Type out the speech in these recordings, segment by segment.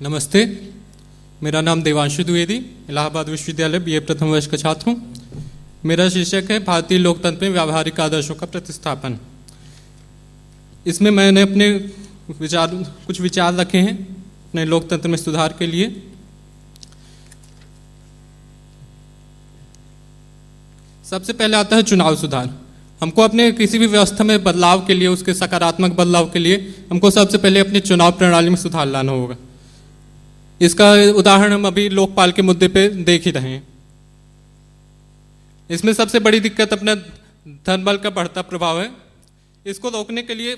नमस्ते, मेरा नाम देवांशु द्विवेदी, इलाहाबाद विश्वविद्यालय बीए प्रथम वर्ष का छात्र हूँ। मेरा शीर्षक है भारतीय लोकतंत्र में व्यावहारिक आदर्शों का प्रतिस्थापन। इसमें मैंने अपने कुछ विचार रखे हैं अपने लोकतंत्र में सुधार के लिए। सबसे पहले आता है चुनाव सुधार। हमको अपने किसी भी व्यवस्था में बदलाव के लिए, उसके सकारात्मक बदलाव के लिए हमको सबसे पहले अपनी चुनाव प्रणाली में सुधार लाना होगा। इसका उदाहरण हम अभी लोकपाल के मुद्दे पे देख ही रहे हैं। इसमें सबसे बड़ी दिक्कत अपना धनबल का बढ़ता प्रभाव है। इसको रोकने के लिए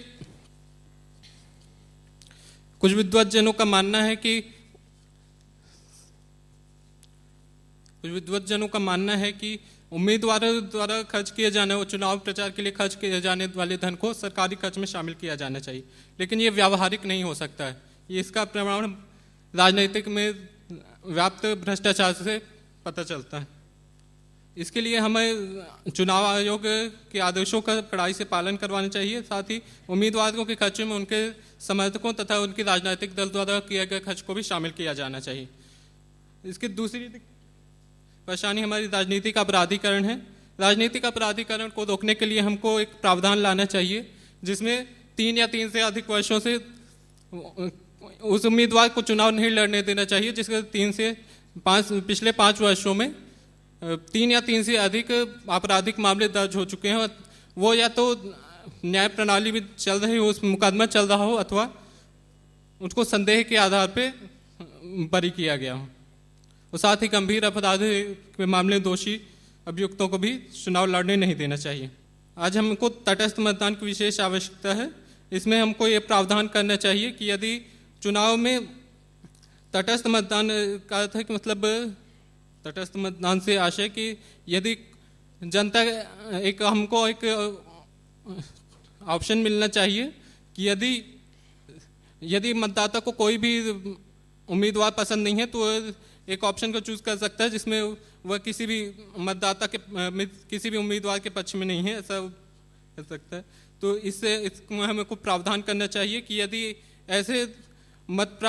कुछ विद्वज्जनों का मानना है कि उम्मीदवारों द्वारा खर्च किए जाने और चुनाव प्रचार के लिए खर्च किए जाने वाले धन को सरकारी खर्च में शामिल किया जाना चाहिए, लेकिन ये व्यावहारिक नहीं हो सकता है। ये इसका प्रमाण राजनीतिक में व्याप्त भ्रष्टाचार से पता चलता है। इसके लिए हमें चुनाव आयोग के आदेशों का कड़ाई से पालन करवाना चाहिए। साथ ही उम्मीदवारों के खर्चे में उनके समर्थकों तथा उनके राजनीतिक दल द्वारा किए गए खर्च को भी शामिल किया जाना चाहिए। इसकी दूसरी परेशानी हमारी राजनीतिक अपराधीकरण है। राजनीतिक अपराधीकरण को रोकने के लिए हमको एक प्रावधान लाना चाहिए जिसमें 3 या 3 से अधिक वर्षों से उस उम्मीदवार को चुनाव नहीं लड़ने देना चाहिए जिसके 3 से 5 पिछले 5 वर्षों में 3 या 3 से अधिक आपराधिक मामले दर्ज हो चुके हैं। वो या तो न्याय प्रणाली में चल रही हो, उस मुकदमा चल रहा हो, अथवा उसको संदेह के आधार पे बरी किया गया हो। और साथ ही गंभीर अपराध के मामले दोषी अभियुक्तों को भी चुनाव लड़ने नहीं देना चाहिए। आज हमको तटस्थ मतदान की विशेष आवश्यकता है। इसमें हमको ये प्रावधान करना चाहिए कि यदि चुनाव में तटस्थ मतदान का अर्थ है कि मतलब तटस्थ मतदान से आशय कि यदि जनता हमको एक ऑप्शन मिलना चाहिए कि यदि मतदाता को कोई भी उम्मीदवार पसंद नहीं है तो एक ऑप्शन को चूज कर सकता है जिसमें वह किसी भी मतदाता के किसी भी उम्मीदवार के पक्ष में नहीं है, ऐसा कर सकता है। तो इसमें हमें को प्रावधान करना चाहिए कि यदि ऐसे मत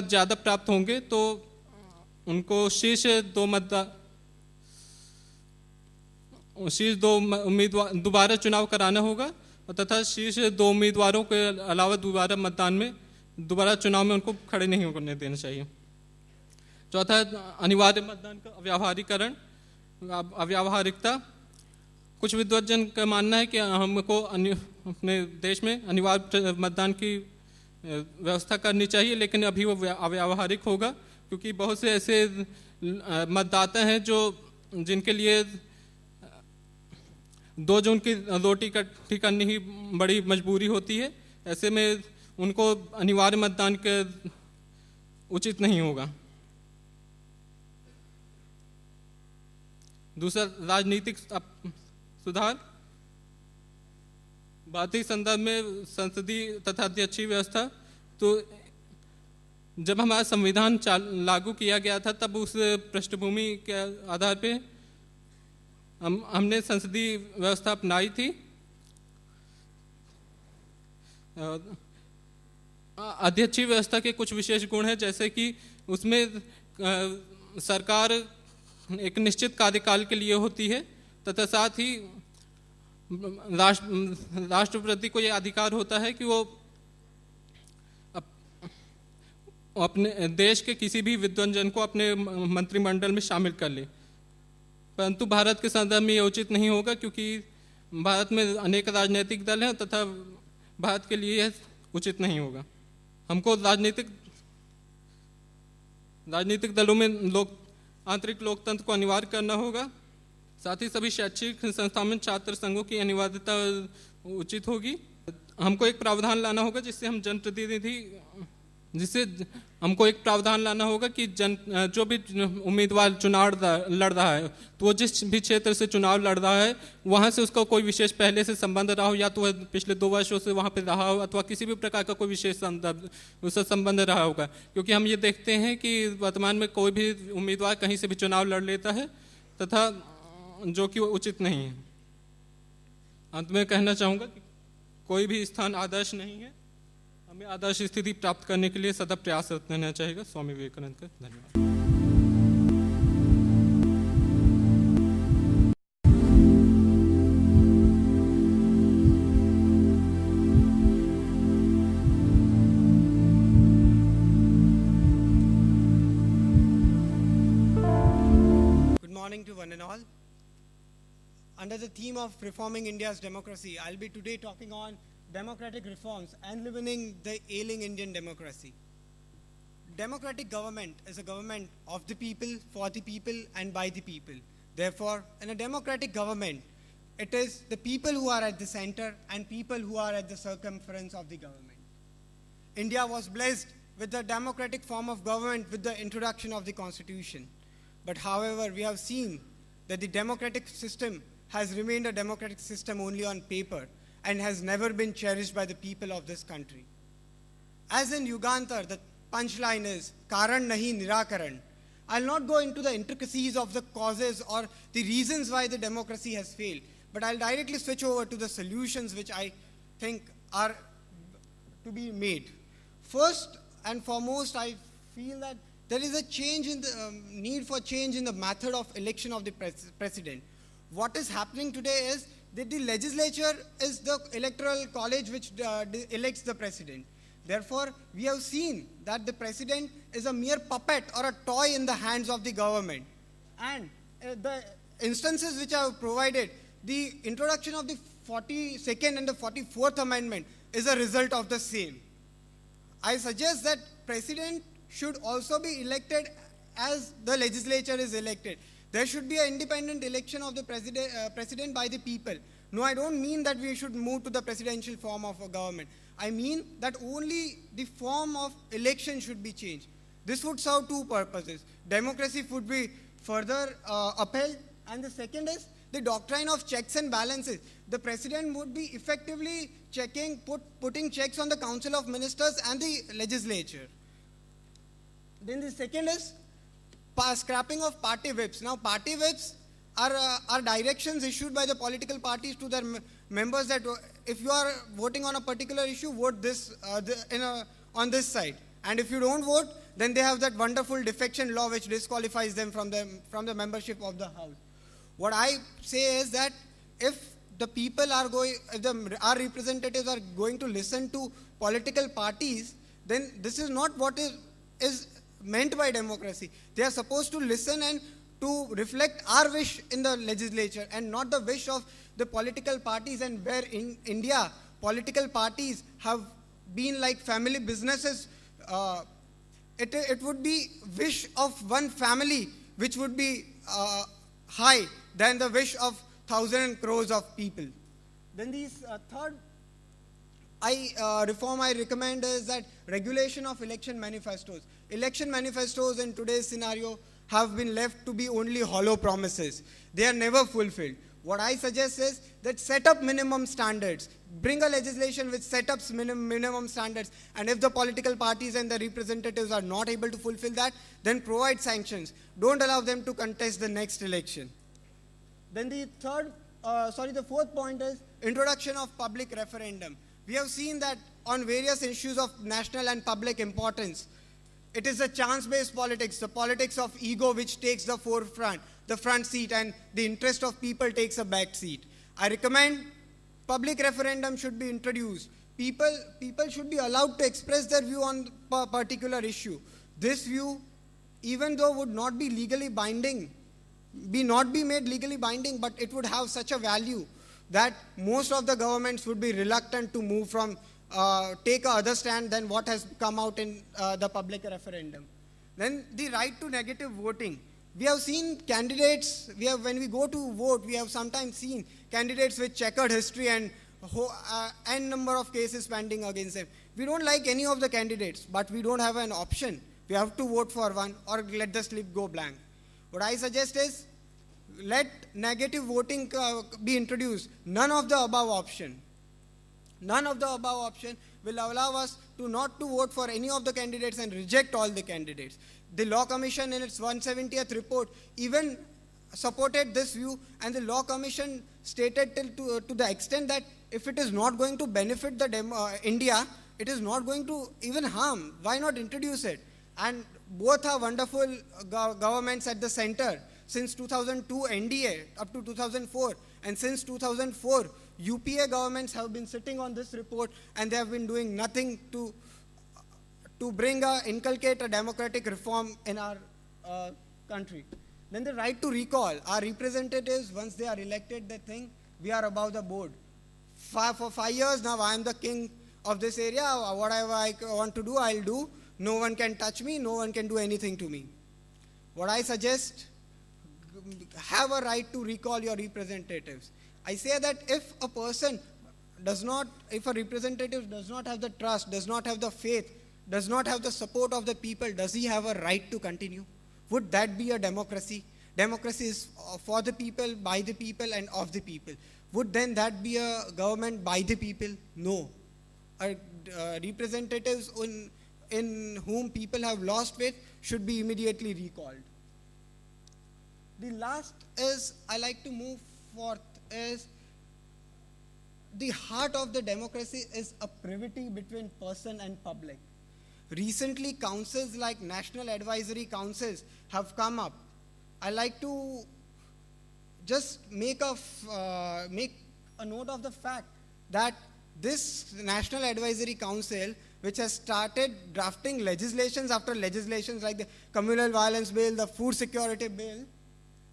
ज़्यादा प्राप्त होंगे तो उनको शीर्ष दो उम्मीदवार दोबारा चुनाव कराना होगा और तथा शीर्ष 2 उम्मीदवारों के अलावा दोबारा चुनाव में उनको खड़े नहीं होने देना चाहिए। चौथा, अनिवार्य मतदान का अव्यावहारिकता। कुछ विद्वज्जन का मानना है कि हमको अपने देश में अनिवार्य मतदान की व्यवस्था करनी चाहिए, लेकिन अभी वो अव्यावहारिक होगा क्योंकि बहुत से ऐसे मतदाता हैं जिनके लिए 2 जून की रोटी इकट्ठी करनी ही बड़ी मजबूरी होती है। ऐसे में उनको अनिवार्य मतदान के उचित नहीं होगा। दूसरा, राजनीतिक सुधार। भारतीय संदर्भ में संसदीय तथा अध्यक्षीय व्यवस्था, तो जब हमारा संविधान लागू किया गया था तब उस पृष्ठभूमि के आधार पे हमने संसदीय व्यवस्था अपनाई थी। अध्यक्षीय व्यवस्था के कुछ विशेष गुण हैं, जैसे कि उसमें सरकार एक निश्चित कार्यकाल के लिए होती है तथा साथ ही राष्ट्रपति को यह अधिकार होता है कि वो अपने देश के किसी भी विद्वज्जन को अपने मंत्रिमंडल में शामिल कर ले। परंतु भारत के संदर्भ में यह उचित नहीं होगा क्योंकि भारत में अनेक राजनीतिक दल हैं तथा भारत के लिए यह उचित नहीं होगा। हमको राजनीतिक दलों में आंतरिक लोकतंत्र को अनिवार्य करना होगा। साथ ही सभी शैक्षिक संस्थाओं में छात्र संघों की अनिवार्यता उचित होगी। हमको एक प्रावधान लाना होगा हमको एक प्रावधान लाना होगा कि जो भी उम्मीदवार चुनाव लड़ रहा है तो वो जिस भी क्षेत्र से चुनाव लड़ रहा है वहाँ से उसका कोई विशेष पहले से संबंध रहा हो, या तो वह पिछले 2 वर्षों से वहाँ पे रहा हो अथवा किसी भी प्रकार का कोई विशेष उससे संबंध रहा होगा। क्योंकि हम ये देखते हैं कि वर्तमान में कोई भी उम्मीदवार कहीं से भी चुनाव लड़ लेता है तथा जो कि उचित नहीं है। अंत में कहना चाहूँगा कि कोई भी स्थान आदर्श नहीं है। हमें आदर्श स्थिति प्राप्त करने के लिए सदा प्रयासरत रहना चाहिए। स्वामी विवेकानंद का धन्यवाद। Good morning to one and all. Under the theme of reforming India's democracy, I'll be today talking on democratic reforms and enlivening the ailing Indian democracy. Democratic government is a government of the people, for the people, and by the people. Therefore, in a democratic government, it is the people who are at the center and people who are at the circumference of the government. India was blessed with the democratic form of government with the introduction of the Constitution. But however, we have seen that the democratic system has remained a democratic system only on paper and has never been cherished by the people of this country. As in Yugantar, the punchline is, Karan nahi nirakaran. I'll not go into the intricacies of the causes or the reasons why the democracy has failed, but I'll directly switch over to the solutions which I think are to be made. First and foremost, I feel that there is a change in the need for change in the method of election of the president. What is happening today is that the legislature is the electoral college which elects the president. Therefore, we have seen that the president is a mere puppet or a toy in the hands of the government. And the instances which I have provided, the introduction of the 42nd and the 44th amendment is a result of the same. I suggest that president should also be elected as the legislature is elected. There should be an independent election of the president by the people. No, I don't mean that we should move to the presidential form of a government. I mean that only the form of election should be changed. This would serve two purposes. Democracy would be further upheld, and the second is the doctrine of checks and balances. The president would be effectively putting checks on the Council of Ministers and the legislature. Then the second is scrapping of party whips. Now, party whips are directions issued by the political parties to their members that if you are voting on a particular issue, vote this on this side. And if you don't vote, then they have that wonderful defection law which disqualifies them from the membership of the House. What I say is that if the people are our representatives are going to listen to political parties, then this is not what is meant by democracy. They are supposed to listen and to reflect our wish in the legislature and not the wish of the political parties. And where in India, political parties have been like family businesses, it would be wish of one family which would be high than the wish of 1,000 crores of people. Then these third reform I recommend is that regulation of election manifestos. Election manifestos in today's scenario have been left to be only hollow promises. They are never fulfilled. What I suggest is that set up minimum standards. Bring a legislation which sets up minimum standards, and if the political parties and the representatives are not able to fulfill that, then provide sanctions. Don't allow them to contest the next election. Then the fourth point is introduction of public referendum. We have seen that on various issues of national and public importance, it is a chance-based politics, the politics of ego which takes the front seat, and the interest of people takes a back seat. I recommend public referendum should be introduced. People should be allowed to express their view on a particular issue. This view, even though would not be legally binding, not be made legally binding, but it would have such a value that most of the governments would be reluctant to move from take a other stand than what has come out in the public referendum. Then the right to negative voting. We have seen candidates, when we go to vote, we have sometimes seen candidates with checkered history and n number of cases pending against them. We don't like any of the candidates, but we don't have an option. We have to vote for one or let the slip go blank. What I suggest is let negative voting be introduced. None of the above option will allow us to not to vote for any of the candidates and reject all the candidates. The Law Commission in its 170th report even supported this view, and the Law Commission stated to the extent that if it is not going to benefit India, it is not going to even harm. Why not introduce it? And both are wonderful governments at the center. Since 2002 NDA up to 2004, and since 2004 UPA governments have been sitting on this report, and they have been doing nothing to inculcate a democratic reform in our country. Then the right to recall. Our representatives, once they are elected, they think we are above the board. For 5 years now, I am the king of this area. Whatever I want to do, I'll do. No one can touch me. No one can do anything to me. What I suggest, have a right to recall your representatives. I say that if a representative does not have the trust, does not have the faith, does not have the support of the people, does he have a right to continue? Would that be a democracy? Democracy is for the people, by the people, and of the people. Would then that be a government by the people? No. Representatives in whom people have lost faith should be immediately recalled. The last is, I like to move forth, is the heart of the democracy is a privity between person and public. Recently, councils like National Advisory Councils have come up. I like to just make a note of the fact that this National Advisory Council, which has started drafting legislations after legislations like the Communal Violence Bill, the Food Security Bill,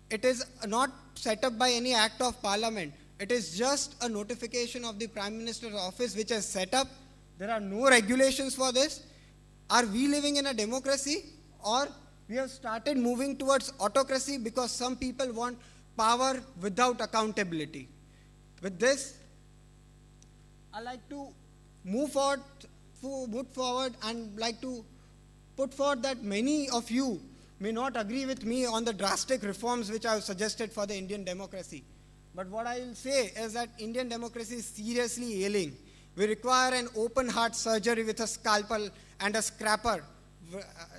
it is not set up by any act of parliament. It is just a notification of the Prime Minister's office which has set up. There are no regulations for this. Are we living in a democracy, or we have started moving towards autocracy because some people want power without accountability? With this, I like to move forward and like to put forward that many of you may not agree with me on the drastic reforms which I have suggested for the Indian democracy. But what I will say is that Indian democracy is seriously ailing. We require an open heart surgery with a scalpel and a scraper.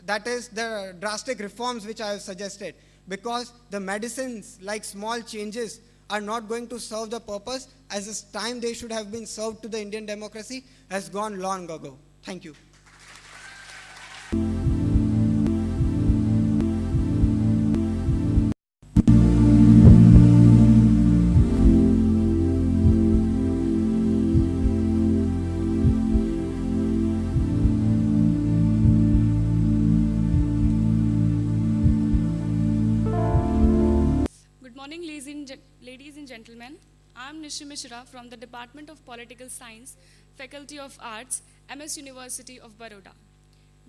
That is the drastic reforms which I have suggested. Because the medicines like small changes are not going to serve the purpose, as this time they should have been served to the Indian democracy has gone long ago. Thank you. Ladies and gentlemen, I am Nishi Mishra from the Department of Political Science, Faculty of Arts, MS University of Baroda.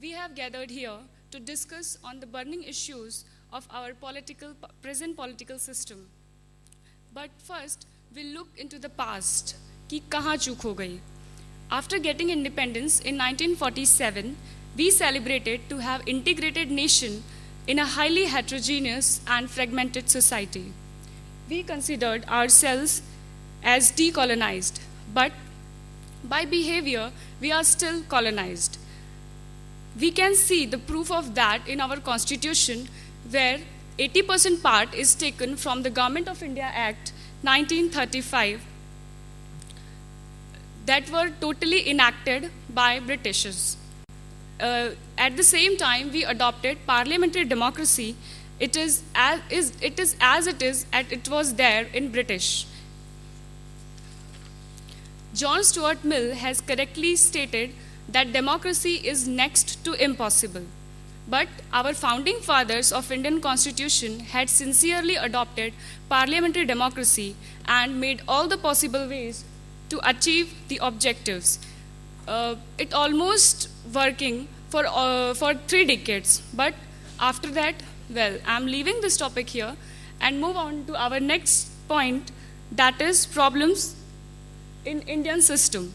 We have gathered here to discuss on the burning issues of our present political system. But first, we'll look into the past, ki kahan chook ho gayi. After getting independence in 1947, we celebrated to have integrated nation in a highly heterogeneous and fragmented society. We considered ourselves as decolonized, but by behavior, we are still colonized. We can see the proof of that in our constitution, where 80% part is taken from the Government of India Act 1935 that were totally enacted by Britishers. At the same time, we adopted parliamentary democracy. It was there in British. John Stuart Mill has correctly stated that democracy is next to impossible. But our founding fathers of Indian Constitution had sincerely adopted parliamentary democracy and made all the possible ways to achieve the objectives. It almost working for 3 decades, but after that, well, I'm leaving this topic here and move on to our next point, that is problems in Indian system.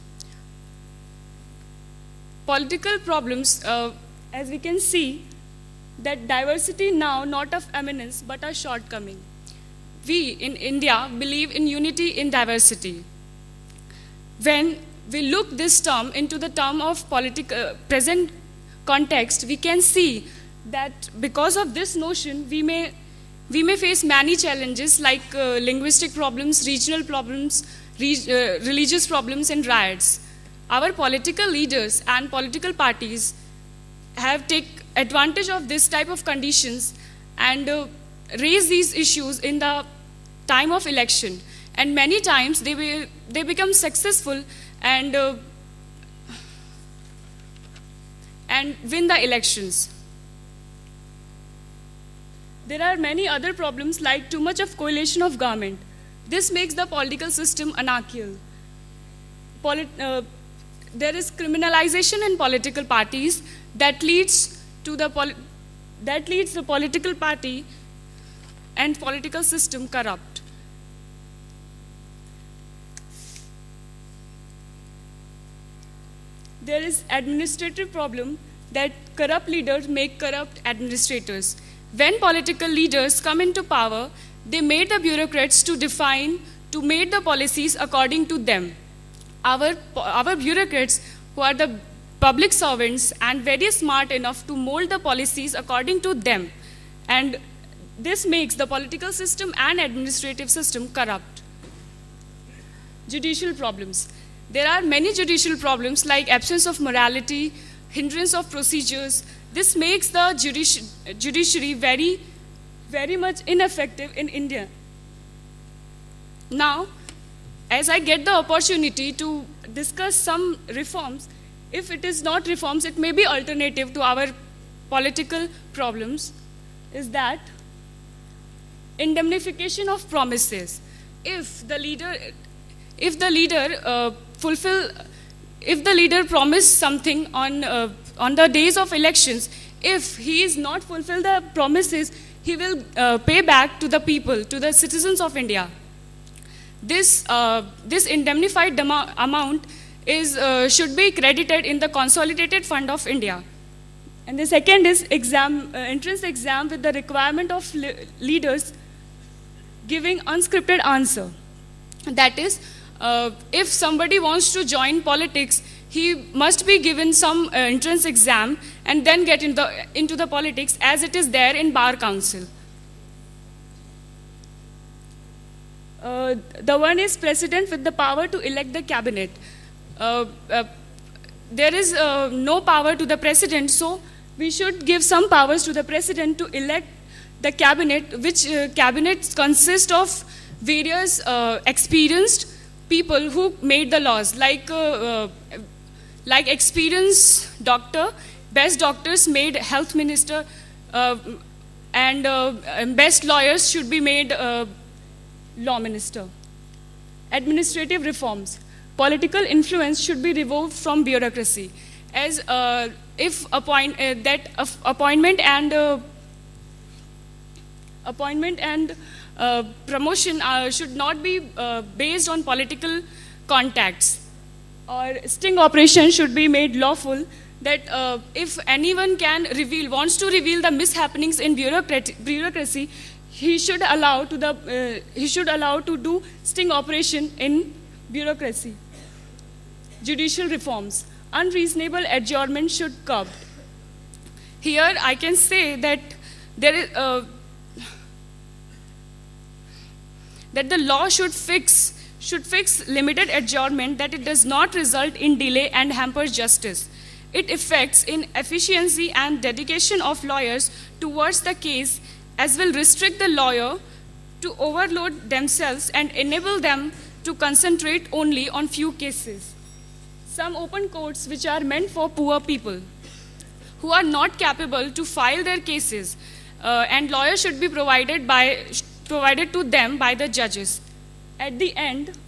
Political problems, as we can see, that diversity now not of eminence but a shortcoming. We in India believe in unity in diversity. When we look this term into the term of present context, we can see that because of this notion, we may face many challenges like linguistic problems, regional problems, religious problems, and riots. Our political leaders and political parties have take advantage of this type of conditions and raise these issues in the time of election. And many times they become successful and win the elections. There are many other problems like too much of coalition of government. This makes the political system anarchical. There is criminalization in political parties that leads the political party and political system corrupt. There is administrative problem that corrupt leaders make corrupt administrators. When political leaders come into power, they made the bureaucrats to make the policies according to them. Our bureaucrats, who are the public servants and very smart enough to mold the policies according to them. And this makes the political system and administrative system corrupt. Judicial problems. There are many judicial problems like absence of morality, hindrance of procedures. This makes the judiciary very, very much ineffective in India. Now, as I get the opportunity to discuss some reforms, if it is not reforms, it may be alternative to our political problems, is that indemnification of promises. If the leader promised something on the days of elections, if he is not fulfill the promises, he will pay back to the people, to the citizens of India. This indemnified amount should be credited in the consolidated fund of India. And the second is entrance exam with the requirement of leaders giving unscripted answer. That is, if somebody wants to join politics, he must be given some entrance exam and then get into the politics, as it is there in Bar Council. The one is president with the power to elect the cabinet. There is no power to the president, so we should give some powers to the president to elect the cabinet, which cabinets consist of various experienced people who made the laws, like experienced doctor, best doctors made health minister, and best lawyers should be made law minister. Administrative reforms. Political influence should be removed from bureaucracy, as if appointment and promotion should not be based on political contacts, or sting operation should be made lawful, that if anyone wants to reveal the mishappenings in bureaucracy, he should allow to do sting operation in bureaucracy. Judicial reforms. Unreasonable adjournment should curb. Here I can say that there is that the law should fix limited adjournment, that it does not result in delay and hampers justice. It affects in efficiency and dedication of lawyers towards the case, as will restrict the lawyer to overload themselves and enable them to concentrate only on few cases. Some open courts which are meant for poor people who are not capable to file their cases, and lawyers should be provided to them by the judges. At the end,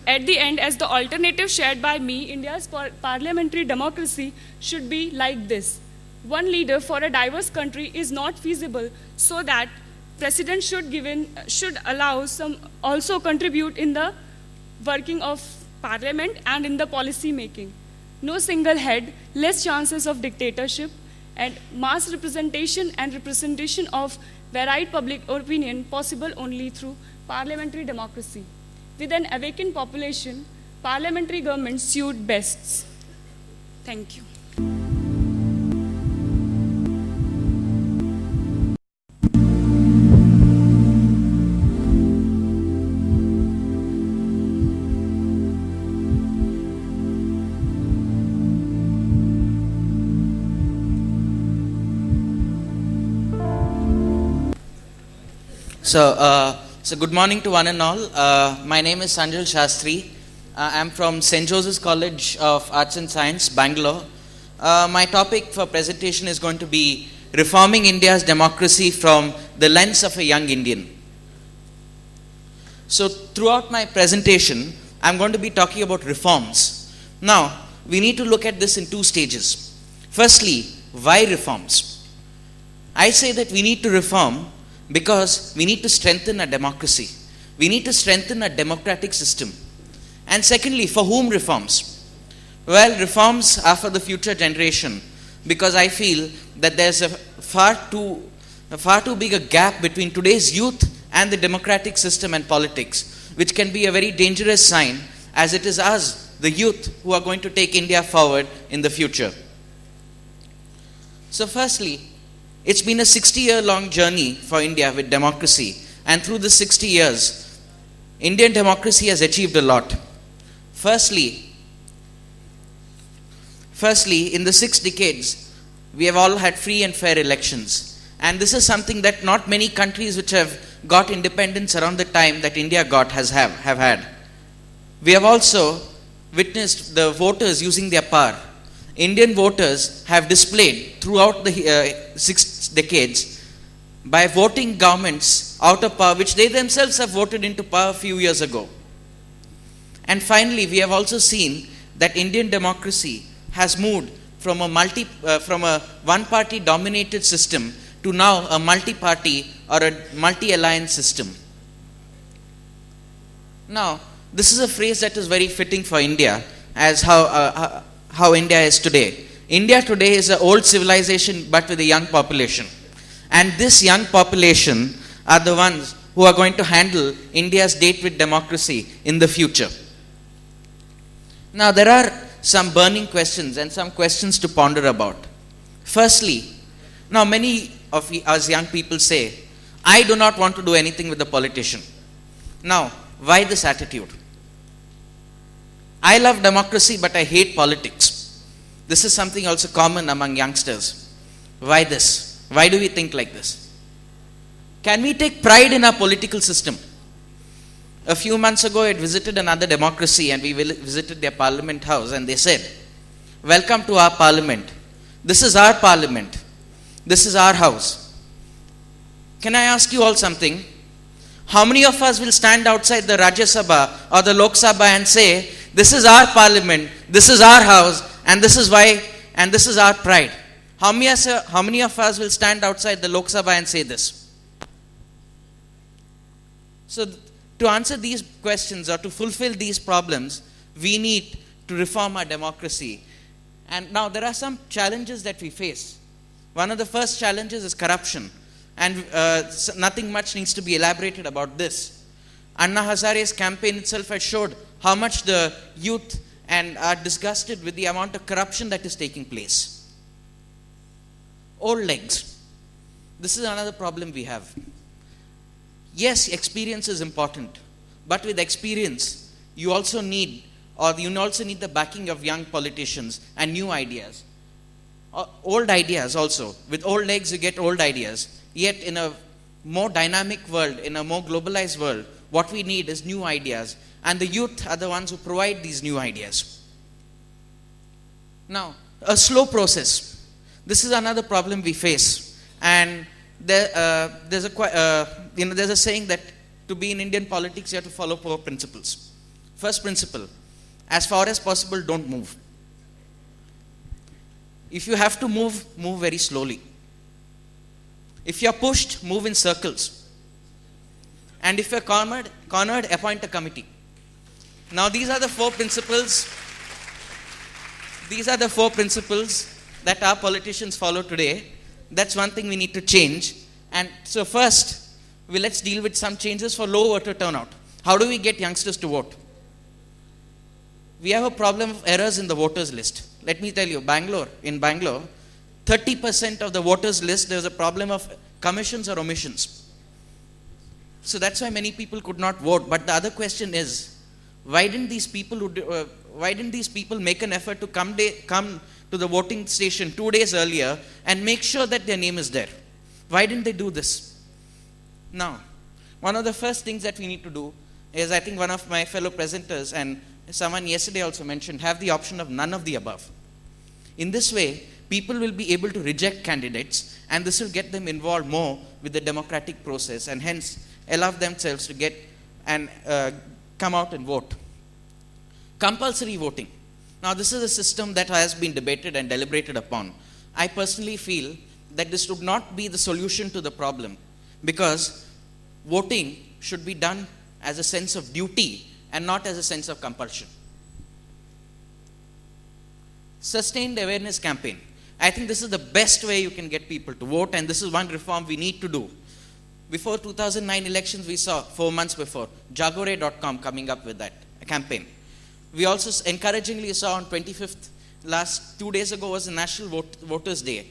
as the alternative shared by me, India's parliamentary democracy should be like this. One leader for a diverse country is not feasible, so that president should allow some also contribute in the working of parliament and in the policy making. No single head, less chances of dictatorship, and mass representation and representation of varied public opinion possible only through parliamentary democracy. With an awakened population, parliamentary government suit best. Thank you. So good morning to one and all. My name is Sanjal Shastri. I'm from St. Joseph's College of Arts and Science, Bangalore. My topic for presentation is going to be reforming India's democracy from the lens of a young Indian. So throughout my presentation, I'm going to be talking about reforms. Now, we need to look at this in two stages. Firstly, why reforms? I say that we need to reform because we need to strengthen our democracy. We need to strengthen our democratic system. And secondly, for whom reforms? Well, reforms are for the future generation, because I feel that there's a far too big a gap between today's youth and the democratic system and politics, which can be a very dangerous sign, as it is us, the youth, who are going to take India forward in the future. So firstly, it's been a 60-year-long journey for India with democracy, and through the 60 years, Indian democracy has achieved a lot. Firstly, in the 6 decades, we have all had free and fair elections, and this is something that not many countries which have got independence around the time that India got have had. We have also witnessed the voters using their power. Indian voters have displayed throughout the 6 decades by voting governments out of power, which they themselves have voted into power a few years ago. And finally, we have also seen that Indian democracy has moved from a one-party dominated system to now a multi-party or a multi-alliance system. Now, this is a phrase that is very fitting for India, as how India is today. India today is an old civilization but with a young population. And this young population are the ones who are going to handle India's date with democracy in the future. Now, there are some burning questions and some questions to ponder about. Firstly, now many of us young people say, I do not want to do anything with the politician. Now, why this attitude? I love democracy, but I hate politics. This is something also common among youngsters. Why this? Why do we think like this? Can we take pride in our political system? A few months ago, I visited another democracy, and we visited their parliament house, and they said, welcome to our parliament. This is our parliament. This is our house. Can I ask you all something? How many of us will stand outside the Rajya Sabha or the Lok Sabha and say, this is our parliament, this is our house, and this is why, and this is our pride? How many of us will stand outside the Lok Sabha and say this? So, to answer these questions or to fulfill these problems, we need to reform our democracy. And now there are some challenges that we face. One of the first challenges is corruption. And nothing much needs to be elaborated about this. Anna Hazare's campaign itself has showed how much the youth are disgusted with the amount of corruption that is taking place. Old legs. This is another problem we have. Yes, experience is important, but with experience, you also need the backing of young politicians and new ideas. Old ideas also. With old legs, you get old ideas. Yet in a more dynamic world, in a more globalized world, what we need is new ideas. And the youth are the ones who provide these new ideas. Now, a slow process. This is another problem we face. And there's a saying that to be in Indian politics, you have to follow 4 principles. First principle, as far as possible, don't move. If you have to move, move very slowly. If you're pushed, move in circles. And if you're cornered, appoint a committee. Now, these are the 4 principles. These are the 4 principles that our politicians follow today. That's one thing we need to change. And so first, let's deal with some changes for low voter turnout. How do we get youngsters to vote? We have a problem of errors in the voters list. Let me tell you, in Bangalore, 30% of the voters list, there's a problem of commissions or omissions. So that's why many people could not vote. But the other question is, why didn't these people make an effort to come to the voting station 2 days earlier and make sure that their name is there? Why didn't they do this? Now, one of the first things that we need to do is, I think one of my fellow presenters and someone yesterday also mentioned, have the option of none of the above. In this way, people will be able to reject candidates, and this will get them involved more with the democratic process, and hence allow themselves to get and come out and vote. Compulsory voting. Now, this is a system that has been debated and deliberated upon. I personally feel that this would not be the solution to the problem, because voting should be done as a sense of duty and not as a sense of compulsion. Sustained awareness campaign. I think this is the best way you can get people to vote, and this is one reform we need to do. Before 2009 elections, we saw 4 months before Jagore.com coming up with that campaign. We also encouragingly saw on 25th, last 2 days ago was the National Voters' Day.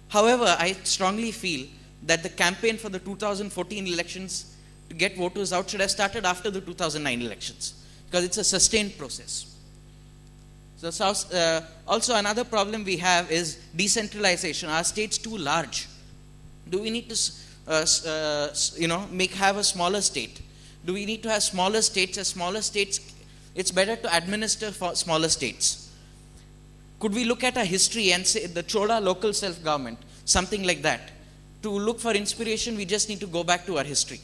However, I strongly feel that the campaign for the 2014 elections to get voters out should have started after the 2009 elections, because it's a sustained process. So also another problem we have is decentralization. Our state's too large. Do we need to have a smaller state? Do we need to have smaller states? As smaller states, it's better to administer for smaller states. Could we look at our history and say the Chola local self-government, something like that? To look for inspiration, we just need to go back to our history.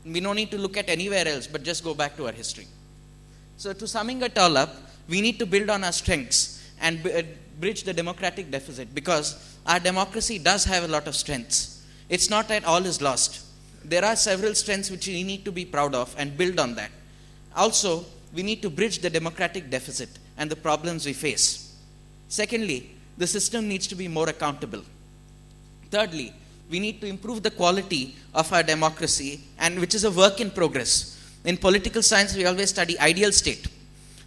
We don't need to look at anywhere else, but just go back to our history. So to summing it all up, we need to build on our strengths and bridge the democratic deficit, because our democracy does have a lot of strengths. It's not that all is lost. There are several strengths which we need to be proud of and build on that. Also, we need to bridge the democratic deficit and the problems we face. Secondly, the system needs to be more accountable. Thirdly, we need to improve the quality of our democracy, and which is a work in progress. In political science, we always study ideal state.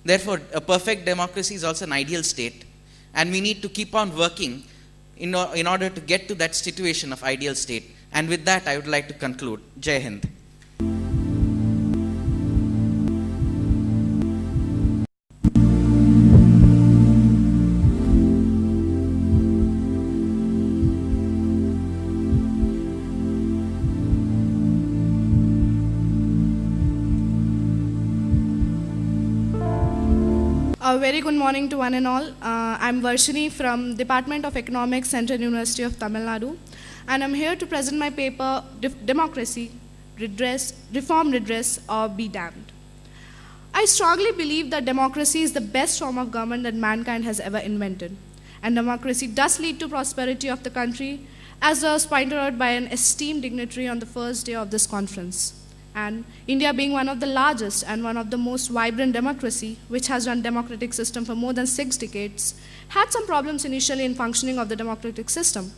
Therefore, a perfect democracy is also an ideal state, and we need to keep on working in order to get to that situation of ideal state. And with that, I would like to conclude. Jai Hind. A very good morning to one and all. I'm Varshini from Department of Economics, Central University of Tamil Nadu, and I'm here to present my paper, Democracy, Reform, Redress, or Be Damned. I strongly believe that democracy is the best form of government that mankind has ever invented, and democracy does lead to prosperity of the country, as was pointed out by an esteemed dignitary on the first day of this conference. And India, being one of the largest and one of the most vibrant democracy, which has run democratic system for more than 6 decades, had some problems initially in functioning of the democratic system.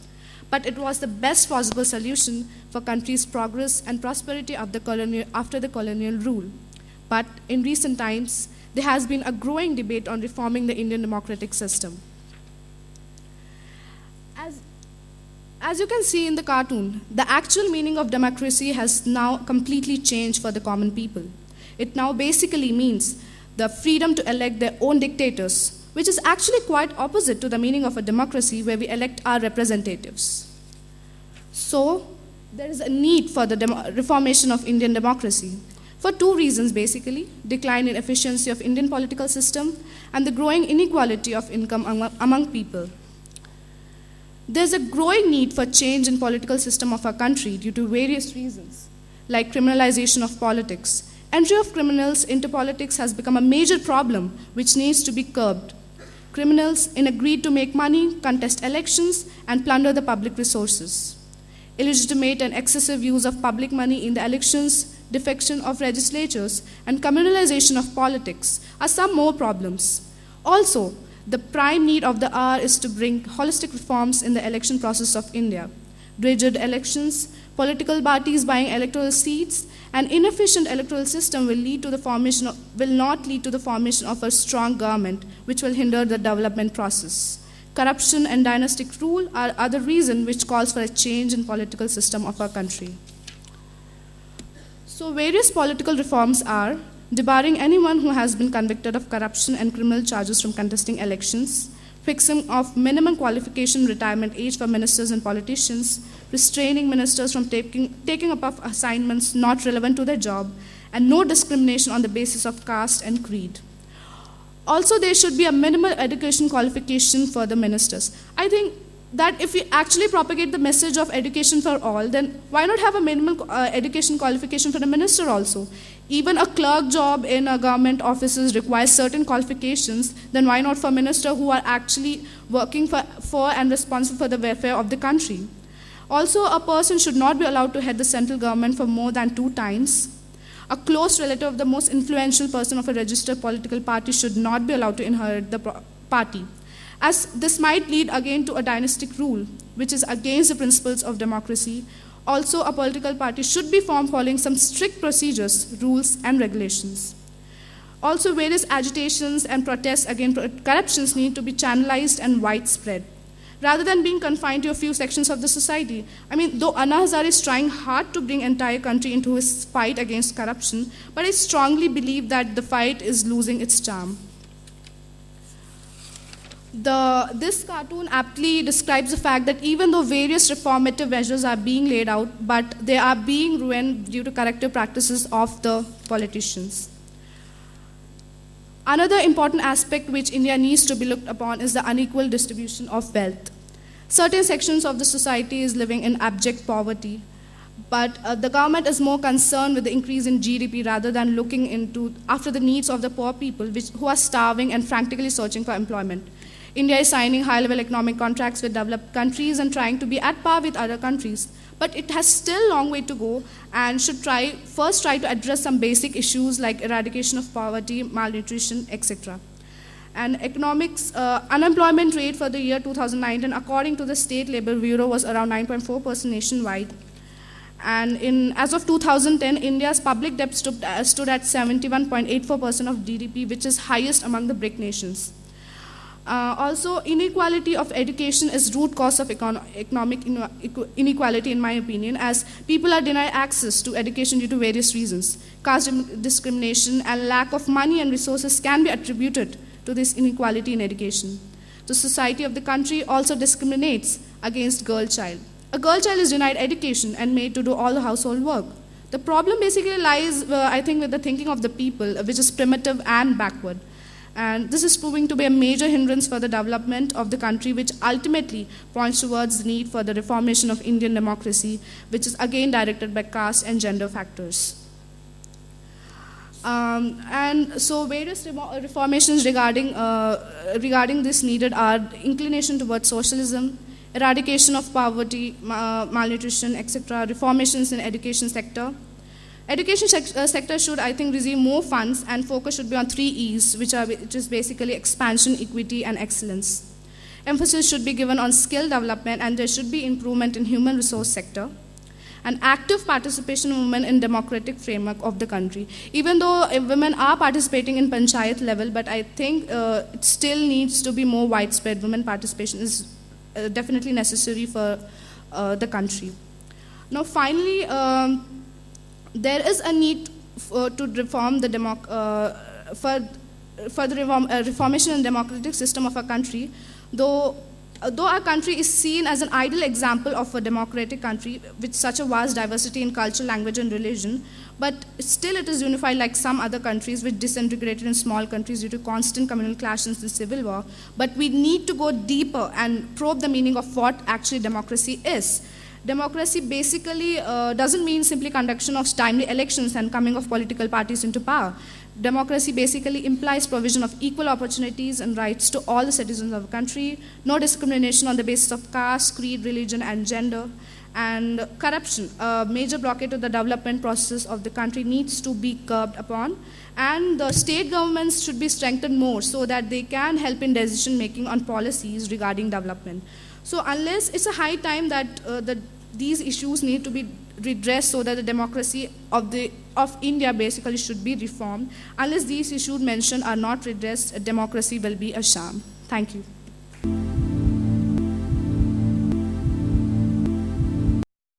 But it was the best possible solution for country's progress and prosperity of after the colonial rule. But in recent times, there has been a growing debate on reforming the Indian democratic system. As you can see in the cartoon, the actual meaning of democracy has now completely changed for the common people. It now basically means the freedom to elect their own dictators, which is actually quite opposite to the meaning of a democracy where we elect our representatives. So, there is a need for the reformation of Indian democracy for 2 reasons basically: decline in efficiency of Indian political system and the growing inequality of income among people. There's a growing need for change in political system of our country due to various reasons, like criminalization of politics. Entry of criminals into politics has become a major problem which needs to be curbed. Criminals agreed to make money, contest elections, and plunder the public resources. Illegitimate and excessive use of public money in the elections, defection of legislatures, and communalization of politics are some more problems. Also, the prime need of the hour is to bring holistic reforms in the election process of India. Rigid elections, political parties buying electoral seats, and inefficient electoral system will not lead to the formation of a strong government, which will hinder the development process. Corruption and dynastic rule are other reasons which calls for a change in political system of our country. So various political reforms are: debarring anyone who has been convicted of corruption and criminal charges from contesting elections, fixing of minimum qualification retirement age for ministers and politicians, restraining ministers from taking up of assignments not relevant to their job, and no discrimination on the basis of caste and creed. Also, there should be a minimal education qualification for the ministers. I think that if we actually propagate the message of education for all, then why not have a minimal education qualification for the minister also? Even a clerk job in a government offices requires certain qualifications, then why not for ministers who are actually working for and responsible for the welfare of the country? Also, a person should not be allowed to head the central government for more than 2 times. A close relative of the most influential person of a registered political party should not be allowed to inherit the party, as this might lead again to a dynastic rule, which is against the principles of democracy. Also, a political party should be formed following some strict procedures, rules, and regulations. Also, various agitations and protests against corruptions need to be channelized and widespread, rather than being confined to a few sections of the society. I mean, though Anna Hazare is trying hard to bring entire country into his fight against corruption, but I strongly believe that the fight is losing its charm. This cartoon aptly describes the fact that even though various reformative measures are being laid out, but they are being ruined due to corrective practices of the politicians. Another important aspect which India needs to be looked upon is the unequal distribution of wealth. Certain sections of the society is living in abject poverty, but the government is more concerned with the increase in GDP rather than looking after the needs of the poor people who are starving and frantically searching for employment. India is signing high-level economic contracts with developed countries and trying to be at par with other countries. But it has still a long way to go and should first try to address some basic issues like eradication of poverty, malnutrition, etc. And unemployment rate for the year 2019, according to the State Labor Bureau, was around 9.4% nationwide. And as of 2010, India's public debt stood at 71.84% of GDP, which is highest among the BRIC nations. Also, inequality of education is root cause of economic inequality, in my opinion, as people are denied access to education due to various reasons. Caste discrimination and lack of money and resources can be attributed to this inequality in education. The society of the country also discriminates against girl child. A girl child is denied education and made to do all the household work. The problem basically lies, I think, with the thinking of the people, which is primitive and backward. And this is proving to be a major hindrance for the development of the country, which ultimately points towards the need for the reformation of Indian democracy, which is again directed by caste and gender factors. And so various reformations regarding this needed are inclination towards socialism, eradication of poverty, malnutrition, etc., reformations in education sector. Education sector should, I think, receive more funds, and focus should be on 3 E's, which is basically expansion, equity, and excellence. Emphasis should be given on skill development, and there should be improvement in human resource sector. And active participation of women in democratic framework of the country. Even though women are participating in panchayat level, but I think it still needs to be more widespread. Women participation is definitely necessary for the country. Now, finally, there is a need to reform the reformation and democratic system of our country, though our country is seen as an ideal example of a democratic country with such a vast diversity in culture, language, and religion, but still it is unified like some other countries which disintegrated in small countries due to constant communal clashes and civil war. But we need to go deeper and probe the meaning of what actually democracy is. Democracy basically doesn't mean simply conduction of timely elections and coming of political parties into power. Democracy basically implies provision of equal opportunities and rights to all the citizens of the country, no discrimination on the basis of caste, creed, religion, and gender. And corruption, a major blockade to the development process of the country, needs to be curbed upon. And the state governments should be strengthened more so that they can help in decision making on policies regarding development. So unless it's a high time that these issues need to be redressed so that the democracy of India basically should be reformed, unless these issues mentioned are not redressed, democracy will be a sham. Thank you.